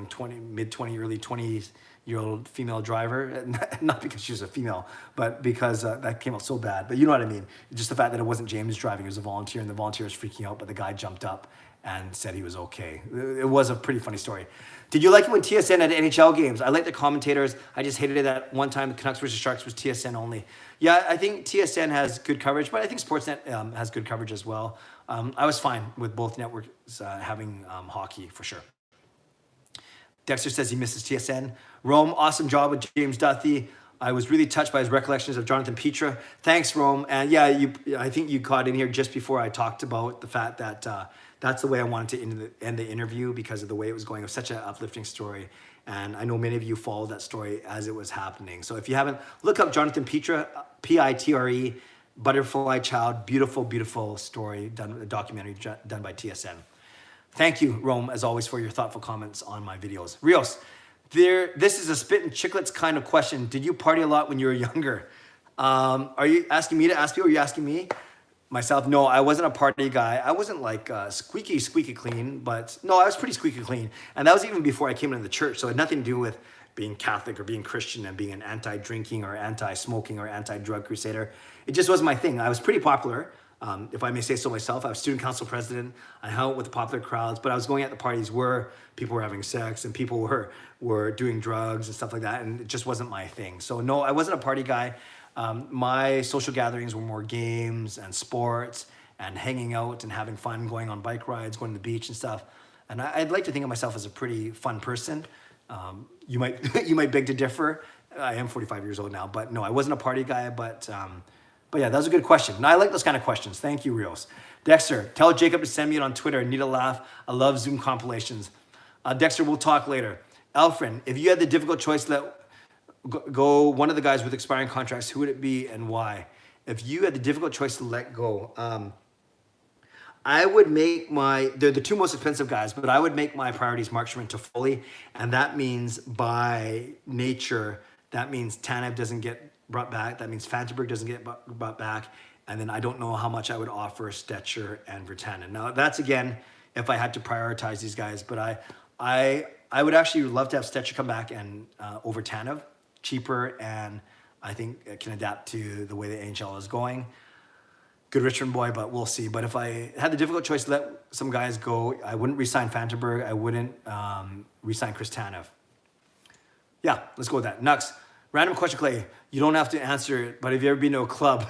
20, mid 20, early 20-year-old female driver. Not because she was a female, but because that came out so bad. But you know what I mean? Just the fact that it wasn't James driving, it was a volunteer, and the volunteer was freaking out, but the guy jumped up and said he was okay. It was a pretty funny story. Did you like it when TSN had NHL games? I like the commentators. I just hated it that one time the Canucks versus Sharks was TSN only. Yeah, I think TSN has good coverage, but I think Sportsnet has good coverage as well. I was fine with both networks having hockey for sure. Dexter says he misses TSN. Rome, awesome job with James Duthie. I was really touched by his recollections of Jonathan Petra. Thanks, Rome. And yeah, I think you caught in here just before I talked about the fact that that's the way I wanted to end the interview because of the way it was going. It was such an uplifting story. And I know many of you followed that story as it was happening. So if you haven't, look up Jonathan Petra, P-I-T-R-E, Butterfly Child. Beautiful, beautiful story, a documentary done by TSN. Thank you, Rome, as always, for your thoughtful comments on my videos. Rios, this is a spit and chicklets kind of question. Did you party a lot when you were younger? Are you asking me to ask people? Or are you asking me? Myself, no, I wasn't a party guy. I wasn't like squeaky clean, but no, I was pretty squeaky clean. And that was even before I came into the church. So it had nothing to do with being Catholic or being Christian and being an anti-drinking or anti-smoking or anti-drug crusader. It just wasn't my thing. I was pretty popular, if I may say so myself. I was student council president. I hung out with the popular crowds, but I was going at the parties where people were having sex and people were doing drugs and stuff like that. And it just wasn't my thing. So no, I wasn't a party guy. My social gatherings were more games and sports and hanging out and having fun, going on bike rides, going to the beach and stuff. And I'd like to think of myself as a pretty fun person. You might beg to differ. I am 45 years old now, but no, I wasn't a party guy. But yeah, that was a good question. And I like those kind of questions. Thank you, Rios. Dexter, tell Jacob to send me it on Twitter. I need a laugh. I love Zoom compilations. Dexter, we'll talk later. Alfred, if you had the difficult choice to let go one of the guys with expiring contracts, who would it be and why? If you had the difficult choice to let go, I would make they're the two most expensive guys, but I would make my priorities Mark Schmidt to Foley. And that means by nature, that means Tanev doesn't get brought back. That means Fantenberg doesn't get brought back. And then I don't know how much I would offer Stetcher and Virtanen. Now that's again, if I had to prioritize these guys, but I would actually love to have Stetcher come back and over Tanev. Cheaper, and I think it can adapt to the way the NHL is going. Good Richmond boy, but we'll see. But if I had the difficult choice to let some guys go, I wouldn't re-sign Fantenberg. I wouldn't re-sign Chris Tanev. Yeah, let's go with that. Nux, random question, Clay. You don't have to answer it, but have you ever been to a club?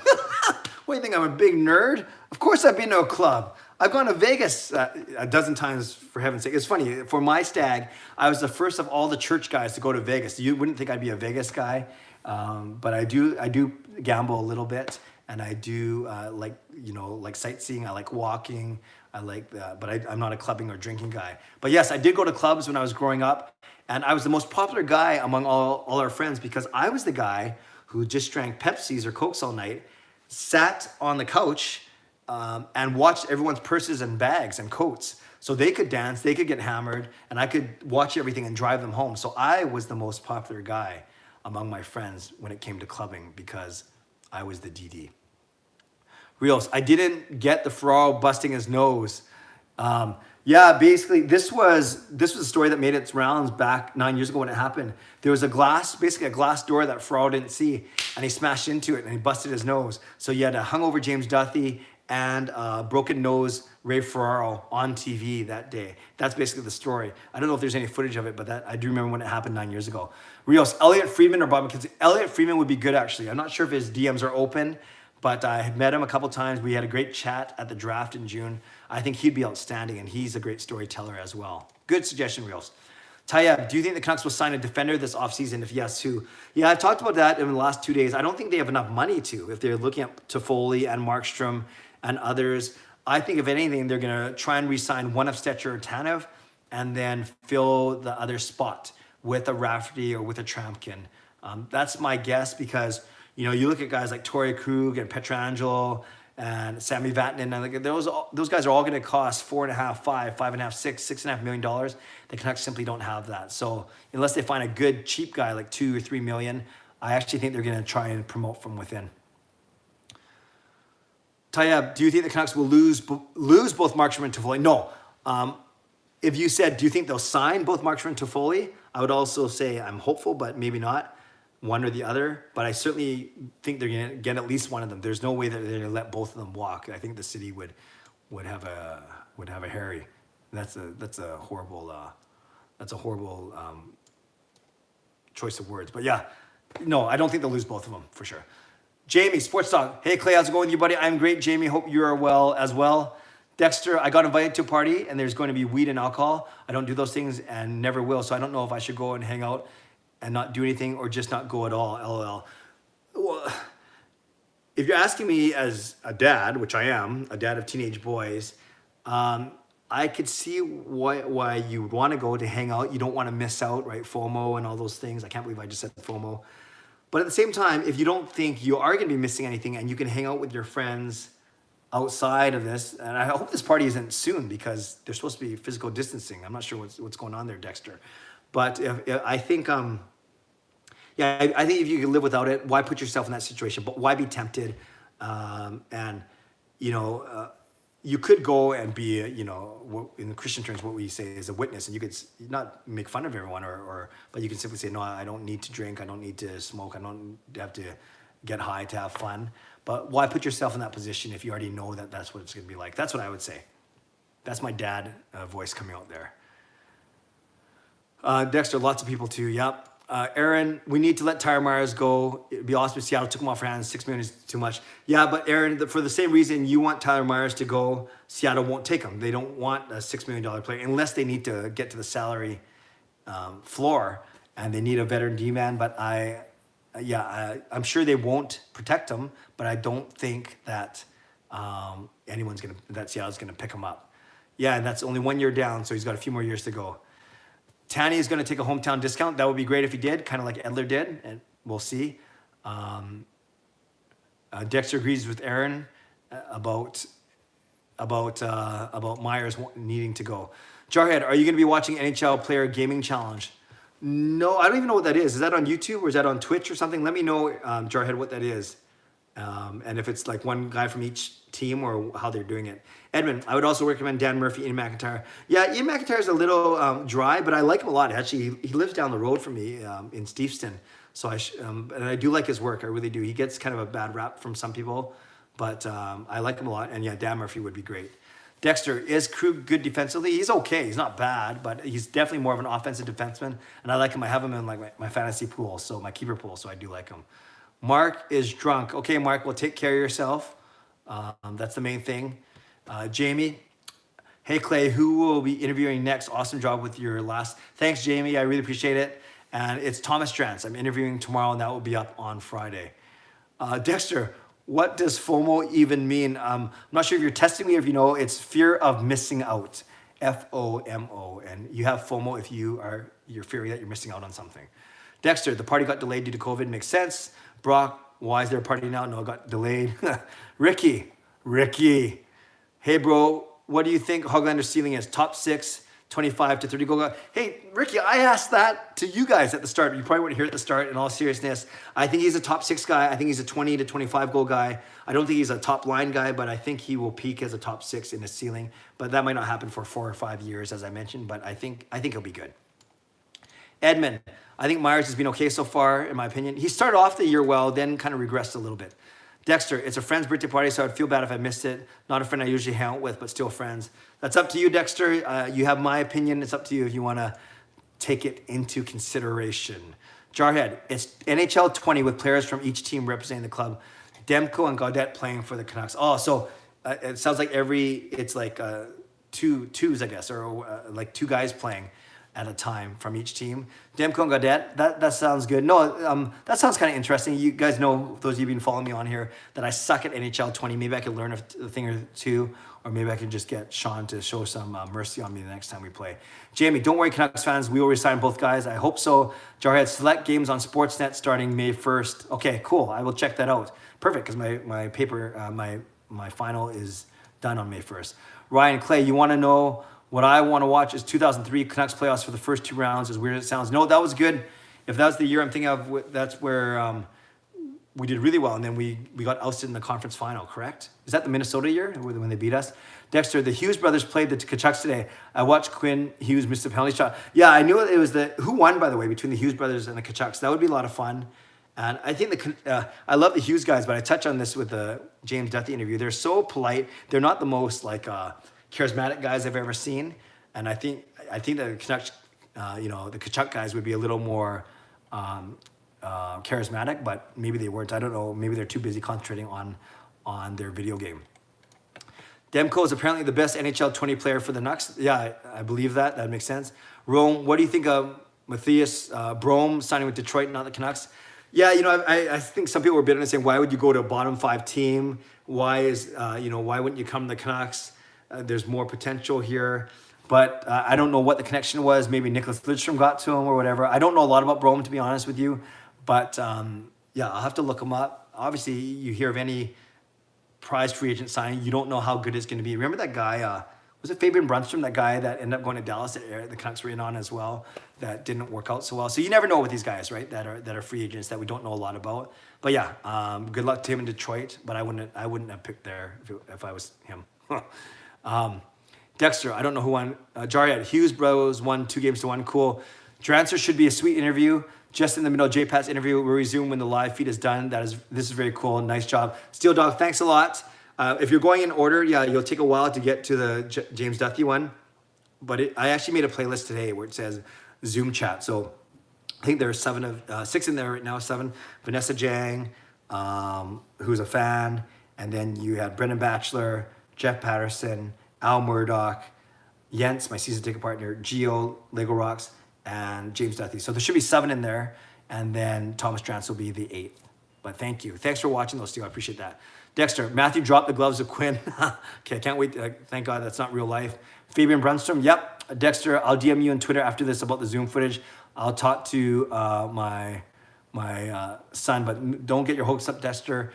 What do you think, I'm a big nerd? Of course I've been to a club. I've gone to Vegas a dozen times, for heaven's sake. It's funny, for my stag, I was the first of all the church guys to go to Vegas. You wouldn't think I'd be a Vegas guy, but I do gamble a little bit, and I do like sightseeing. I like walking. But I'm not a clubbing or drinking guy. But yes, I did go to clubs when I was growing up, and I was the most popular guy among all our friends because I was the guy who just drank Pepsis or Cokes all night, sat on the couch, and watched everyone's purses and bags and coats. So they could dance, they could get hammered, and I could watch everything and drive them home. So I was the most popular guy among my friends when it came to clubbing because I was the DD. Rios, I didn't get the Ferraro busting his nose. Yeah, basically, this was a story that made its rounds back 9 years ago when it happened. There was basically a glass door that Ferraro didn't see, and he smashed into it and he busted his nose. So you had a hungover James Duthie and broken nose Ray Ferraro on TV that day. That's basically the story. I don't know if there's any footage of it, but I do remember when it happened 9 years ago. Rios, Elliot Friedman or Bob McKenzie? Elliot Friedman would be good, actually. I'm not sure if his DMs are open, but I had met him a couple times. We had a great chat at the draft in June. I think he'd be outstanding, and he's a great storyteller as well. Good suggestion, Rios. Tayeb, do you think the Canucks will sign a defender this offseason? If yes, who? Yeah, I talked about that in the last 2 days. I don't think they have enough money to. If they're looking at Toffoli and Markstrom and others, I think if anything, they're going to try and re-sign one of Stetcher or Tanev and then fill the other spot with a Rafferty or with a Trampkin. That's my guess because, you know, you look at guys like Torrey Krug and Pietrangelo and Sammy Vatanen, and those guys are all going to cost $4.5, $5, $5.5, $6.5 million. The Canucks simply don't have that. So unless they find a good cheap guy like $2 or $3 million, I actually think they're going to try and promote from within. Tayeb, do you think the Canucks will lose both Markstrom and Toffoli? No. If you said, do you think they'll sign both Markstrom and Toffoli? I would also say I'm hopeful, but maybe not. One or the other, but I certainly think they're going to get at least one of them. There's no way that they're going to let both of them walk. I think the city would have a Harry. That's a horrible choice of words. But yeah, no, I don't think they'll lose both of them for sure. Jamie, Sports Talk. Hey Clay, how's it going with you, buddy? I'm great, Jamie. Hope you are well as well. Dexter, I got invited to a party and there's going to be weed and alcohol. I don't do those things and never will, so I don't know if I should go and hang out and not do anything or just not go at all, LOL. Well, if you're asking me as a dad, which I am, a dad of teenage boys, I could see why you would want to go to hang out. You don't want to miss out, right? FOMO and all those things. I can't believe I just said FOMO. But at the same time, if you don't think you are going to be missing anything and you can hang out with your friends outside of this, and I hope this party isn't soon because there's supposed to be physical distancing. I'm not sure what's going on there, Dexter. But I think, I think if you can live without it, why put yourself in that situation? But why be tempted? You could go and be, in the Christian terms, what we say is a witness, and you could not make fun of everyone, but you can simply say, no, I don't need to drink, I don't need to smoke, I don't have to get high to have fun. But why put yourself in that position if you already know that that's what it's going to be like? That's what I would say. That's my dad voice coming out there. Dexter, lots of people too. Yep. Aaron, we need to let Tyler Myers go. It'd be awesome if Seattle took him off our hands. $6 million is too much. Yeah, but Aaron, for the same reason you want Tyler Myers to go, Seattle won't take him. They don't want a $6 million player unless they need to get to the salary floor and they need a veteran D-man. But I'm sure they won't protect him, but I don't think that Seattle's gonna pick him up. Yeah, and that's only 1 year down, so he's got a few more years to go. Tanny is going to take a hometown discount. That would be great if he did, kind of like Edler did, and we'll see. Dexter agrees with Aaron about Myers needing to go. Jarhead, are you going to be watching NHL Player Gaming Challenge? No, I don't even know what that is. Is that on YouTube or is that on Twitch or something? Let me know, Jarhead, what that is. And if it's like one guy from each team or how they're doing it. Edmund, I would also recommend Dan Murphy, Ian McIntyre. Yeah, Ian McIntyre is a little dry, but I like him a lot. Actually, he lives down the road from me in Steveston. So and I do like his work. I really do. He gets kind of a bad rap from some people, but I like him a lot. And yeah, Dan Murphy would be great. Dexter, is Krug good defensively? He's okay. He's not bad, but he's definitely more of an offensive defenseman. And I like him. I have him in like my fantasy pool, so my keeper pool, so I do like him. Mark is drunk. Okay, Mark, well, take care of yourself. That's the main thing. Jamie, hey, Clay, who will be interviewing next? Awesome job with your last. Thanks, Jamie. I really appreciate it. And it's Thomas Strantz. I'm interviewing tomorrow, and that will be up on Friday. Dexter, what does FOMO even mean? I'm not sure if you're testing me or if you know. It's fear of missing out. FOMO. And you have FOMO if you're fearing that you're missing out on something. Dexter, the party got delayed due to COVID. Makes sense. Brock, why is there a party now? No, it got delayed. Ricky. Hey, bro. what do you think Hoglander's ceiling is? Top 6, 25 to 30 goal guy. Hey, Ricky, I asked that to you guys at the start. You probably weren't here at the start. In all seriousness, I think he's a top 6 guy. I think he's a 20 to 25 goal guy. I don't think he's a top line guy, but I think he will peak as a top 6 in his ceiling. But that might not happen for 4 or 5 years, as I mentioned. But I think he'll be good. Edmund, I think Myers has been okay so far, in my opinion. He started off the year well, then kind of regressed a little bit. Dexter, it's a friend's birthday party, so I'd feel bad if I missed it. Not a friend I usually hang out with, but still friends. That's up to you, Dexter. You have my opinion. It's up to you if you want to take it into consideration. Jarhead, it's NHL 20 with players from each team representing the club. Demko and Gaudette playing for the Canucks. Oh, so it sounds like it's like twos, I guess, or like 2 guys playing at a time from each team. Demko and Gaudette, that sounds good. No, that sounds kind of interesting. You guys know, those of you who've been following me on here, that I suck at NHL 20. Maybe I could learn a thing or two, or maybe I could just get Sean to show some mercy on me the next time we play. Jamie, don't worry, Canucks fans. We will resign both guys. I hope so. Jarhead, select games on Sportsnet starting May 1st. Okay, cool. I will check that out. Perfect, because my paper, my final is done on May 1st. Ryan Clay, you want to know what I want to watch is 2003 Canucks playoffs for the first 2 rounds, as weird as it sounds. No, that was good. If that was the year I'm thinking of, that's where we did really well, and then we got ousted in the conference final, correct? Is that the Minnesota year when they beat us? Dexter, the Hughes brothers played the Canucks today. I watched Quinn Hughes miss the penalty shot. Yeah, I knew it was who won, by the way, between the Hughes brothers and the Canucks. That would be a lot of fun. And I think I love the Hughes guys, but I touched on this with the James Duthie interview. They're so polite. They're not the most charismatic guys I've ever seen, and I think the Canucks, the Kachuk guys would be a little more charismatic, but maybe they weren't. I don't know. Maybe they're too busy concentrating on their video game. Demko is apparently the best NHL 20 player for the Canucks. Yeah, I believe that. That makes sense. Rome, what do you think of Matthias Brome signing with Detroit, not the Canucks? Yeah, I think some people were bitter and saying, why would you go to a bottom 5 team? Why wouldn't you come to the Canucks? There's more potential here, but I don't know what the connection was. Maybe Nicholas Lidstrom got to him or whatever. I don't know a lot about Brome, to be honest with you, but I'll have to look him up. Obviously, you hear of any prize free agent signing, you don't know how good it's going to be. Remember that guy, was it Fabian Brunstrom, that guy that ended up going to Dallas that the Canucks were in on as well, that didn't work out so well. So you never know with these guys, right, that are free agents that we don't know a lot about. But yeah, good luck to him in Detroit, but I wouldn't have picked there if I was him. Dexter, I don't know who won. Jarhead, Hughes Bros won 2-1. Cool. Your answer should be a sweet interview. Just in the middle of JPat's interview, we'll resume when the live feed is done. This is very cool. Nice job. Steel Dog, thanks a lot. If you're going in order, yeah, you'll take a while to get to the James Duthie one. But I actually made a playlist today where it says Zoom chat. So I think there's 6 in there right now, 7. Vanessa Jang, who's a fan. And then you had Brendan Batchelor, Jeff Patterson, Al Murdoch, Jens, my season ticket partner, Gio, Lego Rocks, and James Duthie. So there should be 7 in there, and then Thomas Drance will be the 8th. But thank you. Thanks for watching those, Steve. I appreciate that. Dexter, Matthew dropped the gloves of Quinn. Okay, I can't wait. Thank God that's not real life. Fabian Brunstrom, yep. Dexter, I'll DM you on Twitter after this about the Zoom footage. I'll talk to my son, but don't get your hopes up, Dexter.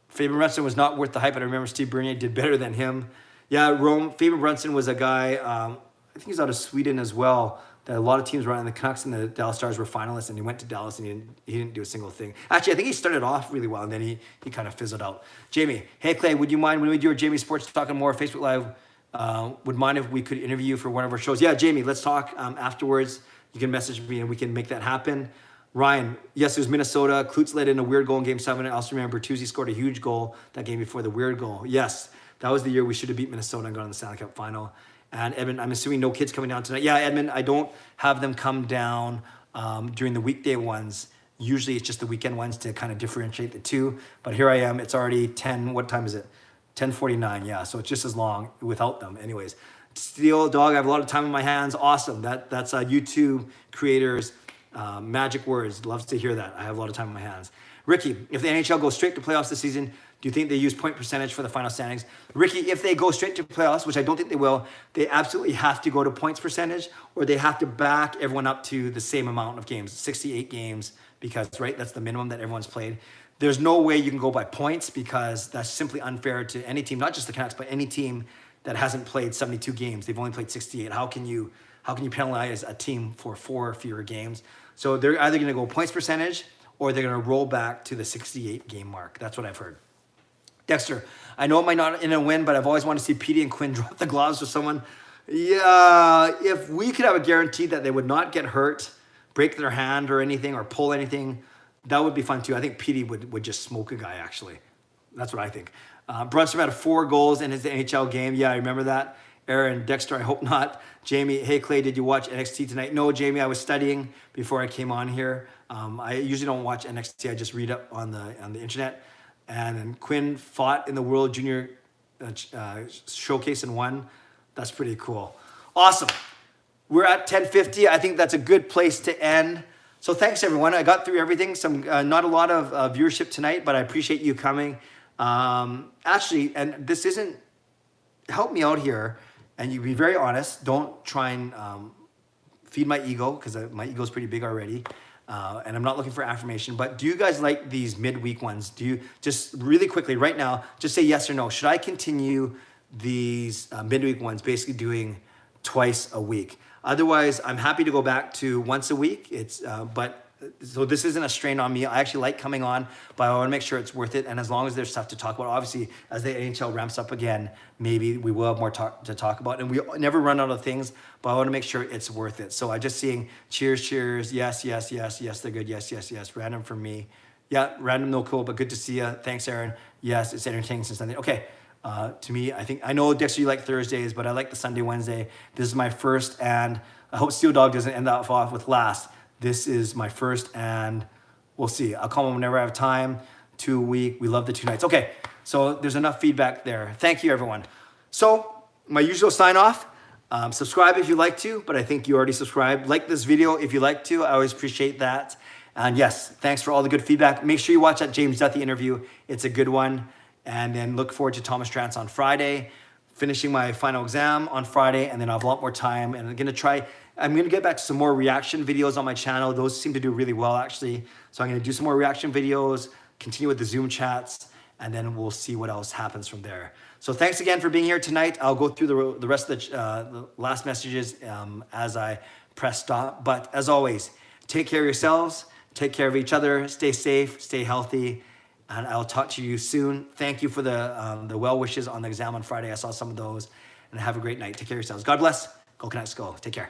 Fabian Brunson was not worth the hype, but I remember Steve Bernier did better than him. Yeah, Fabian Brunson was a guy, I think he's out of Sweden as well, that a lot of teams were on. The Canucks and the Dallas Stars were finalists, and he went to Dallas and he didn't do a single thing. Actually, I think he started off really well, and then he kind of fizzled out. Jamie, hey Clay, would you mind when we do our Jamie Sports Talking More Facebook Live, would mind if we could interview you for one of our shows? Yeah, Jamie, let's talk afterwards. You can message me and we can make that happen. Ryan, yes, it was Minnesota. Klutz led in a weird goal in Game 7. I also remember Bertuzzi scored a huge goal that game before the weird goal. Yes, that was the year we should have beat Minnesota and gone to the Stanley Cup final. And Edmund, I'm assuming no kids coming down tonight. Yeah, Edmund, I don't have them come down during the weekday ones. Usually it's just the weekend ones to kind of differentiate the two. But here I am. It's already 10. What time is it? 10:49. Yeah, so it's just as long without them. Anyways, Steel Dog, I have a lot of time in my hands. Awesome. That's YouTube creators. Magic words. Loves to hear that. I have a lot of time in my hands. Ricky, if the NHL goes straight to playoffs this season, do you think they use point percentage for the final standings? Ricky, if they go straight to playoffs, which I don't think they will, they absolutely have to go to points percentage, or they have to back everyone up to the same amount of games, 68 games, because, right, that's the minimum that everyone's played. There's no way you can go by points because that's simply unfair to any team, not just the Canucks, but any team that hasn't played 72 games. They've only played 68. How can you penalize a team for 4 fewer games? So they're either going to go points percentage or they're going to roll back to the 68 game mark. That's what I've heard. Dexter, I know it might not in a win, but I've always wanted to see Petey and Quinn drop the gloves with someone. Yeah, if we could have a guarantee that they would not get hurt, break their hand or anything, or pull anything, that would be fun too. I think Petey would just smoke a guy, actually. That's what I think. Brunstrom had 4 goals in his NHL game. Yeah, I remember that. Aaron, Dexter, I hope not. Jamie, hey Clay, did you watch NXT tonight? No, Jamie, I was studying before I came on here. I usually don't watch NXT. I just read up on the internet. And then Quinn fought in the World Junior Showcase and won. That's pretty cool. Awesome. We're at 10:50. I think that's a good place to end. So thanks, everyone. I got through everything. Not a lot of viewership tonight, but I appreciate you coming. Actually, and this isn't, help me out here, and you be very honest. Don't try and feed my ego, because my ego is pretty big already. And I'm not looking for affirmation, but do you guys like these midweek ones? Do you, just really quickly right now, just say yes or no. Should I continue these midweek ones, basically doing twice a week? Otherwise, I'm happy to go back to once a week. So this isn't a strain on me. I actually like coming on, but I want to make sure it's worth it. And as long as there's stuff to talk about, obviously, as the NHL ramps up again, maybe we will have more to talk about. And we never run out of things, but I want to make sure it's worth it. So I'm just seeing cheers, cheers, yes, yes, yes, yes, they're good, yes, yes, yes. Random for me. Yeah, random, no cool, but good to see you. Thanks, Aaron. Yes, it's entertaining since Sunday. Okay. To me, I know, Dexter, you like Thursdays, but I like the Sunday, Wednesday. This is my first, and I hope Steel Dog doesn't end up off with last. This is my first, and we'll see. I'll call them whenever I have time. 2 a week. We love the 2 nights. Okay, so there's enough feedback there. Thank you, everyone. So my usual sign off. Subscribe if you like to, but I think you already subscribed. Like this video if you like to. I always appreciate that. And yes, thanks for all the good feedback. Make sure you watch that James Duthie interview. It's a good one. And then look forward to Thomas Trance on Friday, finishing my final exam on Friday, and then I'll have a lot more time. And I'm gonna get back to some more reaction videos on my channel. Those seem to do really well, actually. So I'm gonna do some more reaction videos, continue with the Zoom chats, and then we'll see what else happens from there. So thanks again for being here tonight. I'll go through the rest of the last messages as I press stop. But as always, take care of yourselves, take care of each other, stay safe, stay healthy, and I'll talk to you soon. Thank you for the well wishes on the exam on Friday. I saw some of those, and have a great night. Take care of yourselves. God bless. Go Canucks, go. Take care.